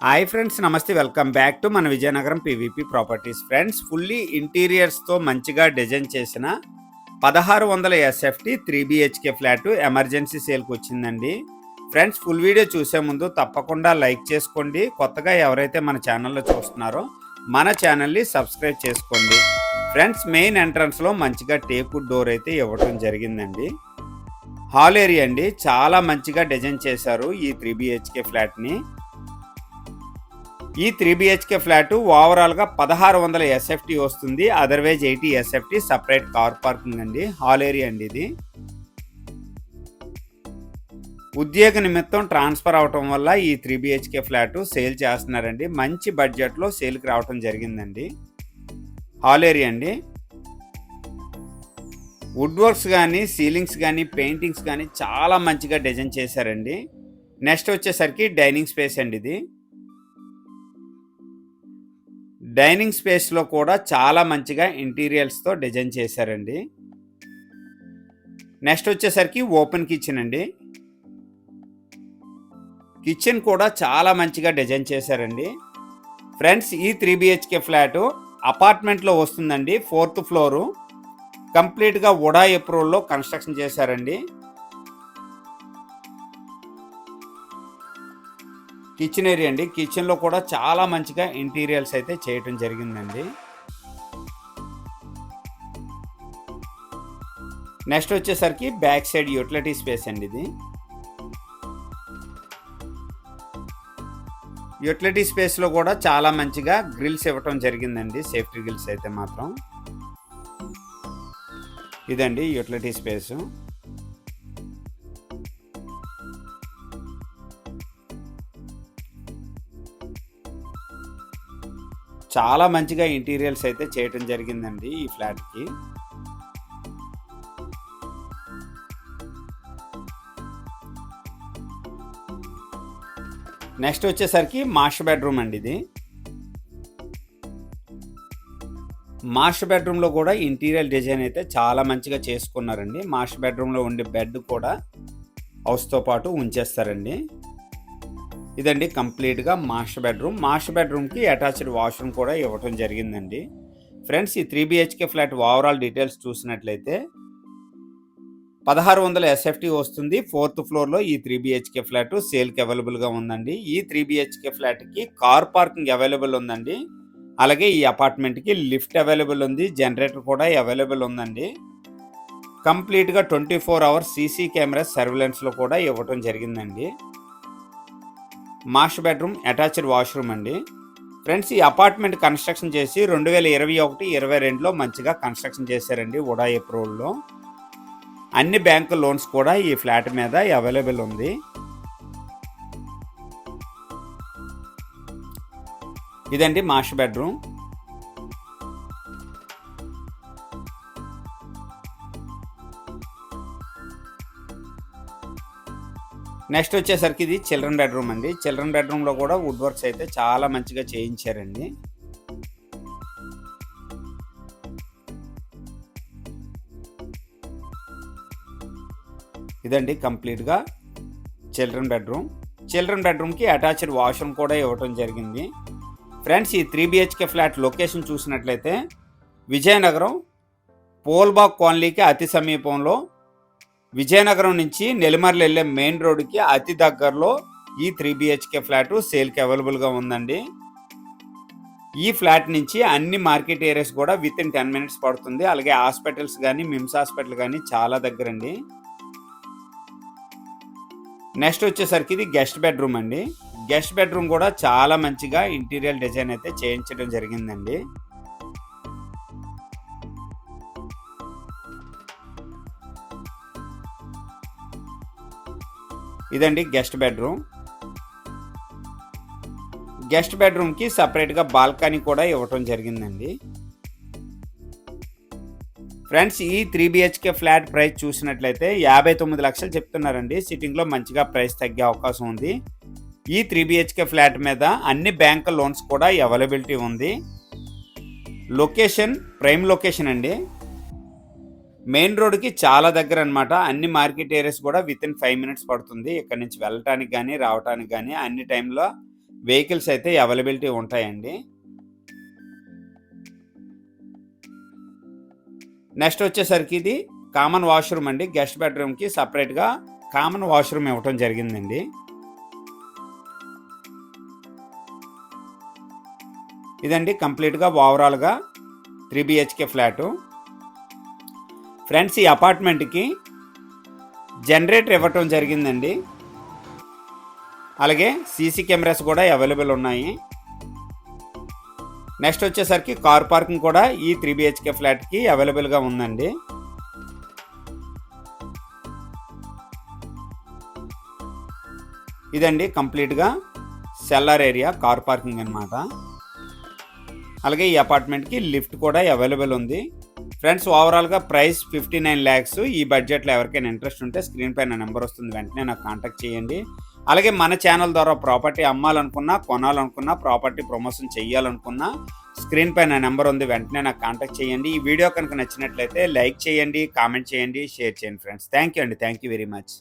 Hi friends, నమస్తే. Welcome back to మన Vizianagaram PVP properties. Friends, fully ఇంటీరియర్స్తో మంచిగా డిజైన్ చేసిన 1600 ఎస్ఎఫ్టీ 3BHK ఫ్లాట్ ఎమర్జెన్సీ సేల్కి వచ్చిందండి. ఫ్రెండ్స్, ఫుల్ వీడియో చూసే ముందు తప్పకుండా లైక్ చేసుకోండి. కొత్తగా ఎవరైతే మన ఛానల్లో చూస్తున్నారో మన ఛానల్ని సబ్స్క్రైబ్ చేసుకోండి. ఫ్రెండ్స్, మెయిన్ ఎంట్రన్స్లో మంచిగా టేక్వుడ్ డోర్ అయితే ఇవ్వడం జరిగిందండి. హాల్ ఏరియా అండి, చాలా మంచిగా డిజైన్ చేశారు ఈ 3BHK ఫ్లాట్ని. ఈ 3BHK ఫ్లాట్ ఓవరాల్గా 1600 ఎస్ఎఫ్టీ వస్తుంది. Otherwise 80 SFT separate car parking అండి. హాల్ ఏరియా అండి ఇది. ఉద్యోగ నిమిత్తం ట్రాన్స్ఫర్ అవటం వల్ల ఈ 3BHK ఫ్లాట్ సేల్ చేస్తున్నారండి. మంచి బడ్జెట్లో సేల్కి రావటం జరిగిందండి. హాల్ ఏరియా అండి. వుడ్ వర్క్స్ కానీ, సీలింగ్స్ కానీ, పెయింటింగ్స్ కానీ చాలా మంచిగా డిజైన్ చేశారండి. నెక్స్ట్ వచ్చేసరికి డైనింగ్ స్పేస్ అండి ఇది. డైనింగ్ స్పేస్లో కూడా చాలా మంచిగా ఇంటీరియర్స్తో డిజైన్ చేశారండి. నెక్స్ట్ వచ్చేసరికి ఓపెన్ కిచెన్ అండి. కిచెన్ కూడా చాలా మంచిగా డిజైన్ చేశారండి. ఫ్రెండ్స్, ఈ 3BHK ఫ్లాట్ అపార్ట్మెంట్లో వస్తుందండి. 4th ఫ్లోరు కంప్లీట్గా వుడా అప్రూవల్లో కన్స్ట్రక్షన్ చేశారండి. కిచెన్ ఏరియా అండి. కిచెన్లో కూడా చాలా మంచిగా ఇంటీరియర్స్ అయితే చేయటం జరిగిందండి. నెక్స్ట్ వచ్చేసరికి బ్యాక్ సైడ్ యూటిలిటీ స్పేస్ అండి ఇది. యూటిలిటీ స్పేస్లో కూడా చాలా మంచిగా గ్రిల్స్ ఇవ్వటం జరిగిందండి. సేఫ్టీ గ్రిల్స్ అయితే మాత్రం. ఇదండి యూటిలిటీ స్పేసు. చాలా మంచిగా ఇంటీరియర్స్ అయితే చేయటం జరిగిందండి ఈ ఫ్లాట్కి. నెక్స్ట్ వచ్చేసరికి మాస్టర్ బెడ్రూమ్ అండి ఇది. మాస్టర్ బెడ్రూమ్లో కూడా ఇంటీరియర్ డిజైన్ అయితే చాలా మంచిగా చేసుకున్నారండి. మాస్టర్ బెడ్రూమ్లో ఉండే బెడ్ కూడా హౌస్తో పాటు ఉంచేస్తారండి. ఇదండి కంప్లీట్గా మాస్టర్ బెడ్రూమ్. మాస్టర్ బెడ్రూమ్కి అటాచ్డ్ వాష్రూమ్ కూడా ఇవ్వటం జరిగిందండి. ఫ్రెండ్స్, ఈ 3BHK ఫ్లాట్ ఓవరాల్ డీటెయిల్స్ చూసినట్లయితే 1600 ఎస్ఎఫ్టీ వస్తుంది. 4th ఫ్లోర్లో ఈ 3BHK ఫ్లాట్ సేల్కి అవైలబుల్గా ఉందండి. ఈ 3BHK ఫ్లాట్కి కార్ పార్కింగ్ అవైలబుల్ ఉందండి. అలాగే ఈ అపార్ట్మెంట్కి లిఫ్ట్ అవైలబుల్ ఉంది. జనరేటర్ కూడా అవైలబుల్ ఉందండి. కంప్లీట్గా 24 hours సీసీ కెమెరా సర్వేలెన్స్లో కూడా ఇవ్వటం జరిగిందండి. మాస్టర్ బెడ్రూమ్, అటాచ్డ్ వాష్రూమ్ అండి. ఫ్రెండ్స్, ఈ అపార్ట్మెంట్ కన్స్ట్రక్షన్ చేసి 2021-22లో మంచిగా కన్స్ట్రక్షన్ చేశారండి వుడా అప్రూవల్లో. అన్ని బ్యాంకు లోన్స్ కూడా ఈ ఫ్లాట్ మీద అవైలబుల్ ఉంది. ఇదండి మాస్టర్ బెడ్రూమ్. నెక్స్ట్ వచ్చేసరికి ఇది చిల్డ్రన్ బెడ్రూమ్ అండి. చిల్డ్రన్ బెడ్రూమ్లో కూడా వుడ్ వర్క్స్ అయితే చాలా మంచిగా చేయించారండి. ఇదండి కంప్లీట్గా చిల్డ్రన్ బెడ్రూమ్. చిల్డ్రన్ బెడ్రూమ్కి అటాచ్డ్ వాష్రూమ్ కూడా ఇవ్వటం జరిగింది. ఫ్రెండ్స్, ఈ 3BHK ఫ్లాట్ లొకేషన్ చూసినట్లయితే విజయనగరం పోల్బాగ్ కాలనీకి అతి సమీపంలో, విజయనగరం నుంచి నెల్లిమర్ల వెళ్ళే మెయిన్ రోడ్డుకి అతి దగ్గరలో ఈ 3BHK ఫ్లాట్ సేల్కి అవైలబుల్గా ఉందండి. ఈ ఫ్లాట్ నుంచి అన్ని మార్కెట్ ఏరియాస్ కూడా విత్ ఇన్ 10 minutes పడుతుంది. అలాగే హాస్పిటల్స్ కానీ, మిమ్స్ హాస్పిటల్ కానీ చాలా దగ్గరండి. నెక్స్ట్ వచ్చేసరికి ఇది గెస్ట్ బెడ్రూమ్ అండి. గెస్ట్ బెడ్రూమ్ కూడా చాలా మంచిగా ఇంటీరియర్ డిజైన్ అయితే చేయించడం జరిగిందండి. ఇదండి గెస్ట్ బెడ్రూమ్. గెస్ట్ బెడ్రూమ్కి సపరేట్గా బాల్కనీ కూడా ఇవ్వటం జరిగిందండి. ఫ్రెండ్స్, ఈ 3BHK ఫ్లాట్ ప్రైస్ చూసినట్లయితే 59 లక్షలు చెప్తున్నారండి. సిట్టింగ్లో మంచిగా ప్రైస్ తగ్గే అవకాశం ఉంది. ఈ 3BHK ఫ్లాట్ మీద అన్ని బ్యాంక్ లోన్స్ కూడా అవైలబిలిటీ ఉంది. లొకేషన్ ప్రైమ్ లొకేషన్ అండి. మెయిన్ రోడ్కి చాలా దగ్గర అనమాట. అన్ని మార్కెట్ ఏరియాస్ కూడా విత్ ఇన్ 5 minutes పడుతుంది. ఇక్కడ నుంచి వెళ్ళటానికి కానీ, రావటానికి కానీ అన్ని టైంలో వెహికల్స్ అయితే అవైలబిలిటీ ఉంటాయండి. నెక్స్ట్ వచ్చేసరికి ఇది కామన్ వాష్రూమ్ అండి. గెస్ట్ బెడ్రూమ్కి సపరేట్గా కామన్ వాష్రూమ్ ఇవ్వటం జరిగిందండి. ఇదండి కంప్లీట్గా ఓవరాల్గా 3 BHK ఫ్లాటు. ఫ్రెండ్స్, ఈ అపార్ట్మెంట్కి జనరేటర్ ఇవ్వటం జరిగిందండి. అలాగే సీసీ కెమెరాస్ కూడా అవైలబుల్ ఉన్నాయి. నెక్స్ట్ వచ్చేసరికి కార్ పార్కింగ్ కూడా ఈ 3 BHK ఫ్లాట్కి అవైలబుల్గా ఉందండి. ఇదండి కంప్లీట్గా సెల్లార్ ఏరియా, కార్ పార్కింగ్ అన్నమాట. అలాగే ఈ అపార్ట్మెంట్కి లిఫ్ట్ కూడా అవైలబుల్ ఉంది. ఫ్రెండ్స్, ఓవరాల్గా ప్రైస్ 59 lakhs. ఈ బడ్జెట్లో ఎవరికైనా ఇంట్రెస్ట్ ఉంటే స్క్రీన్ పైన నెంబర్ వస్తుంది, వెంటనే నాకు కాంటాక్ట్ చేయండి. అలాగే మన ఛానల్ ద్వారా ప్రాపర్టీ అమ్మాలనుకున్నా, కొనాలనుకున్నా, ప్రాపర్టీ ప్రమోషన్ చేయాలనుకున్నా స్క్రీన్ పైన నెంబర్ ఉంది, వెంటనే నాకు కాంటాక్ట్ చేయండి. ఈ వీడియో కనుక నచ్చినట్లయితే లైక్ చేయండి, కామెంట్ చేయండి, షేర్ చేయండి. ఫ్రెండ్స్, థ్యాంక్ యూ అండి. Thank you very much.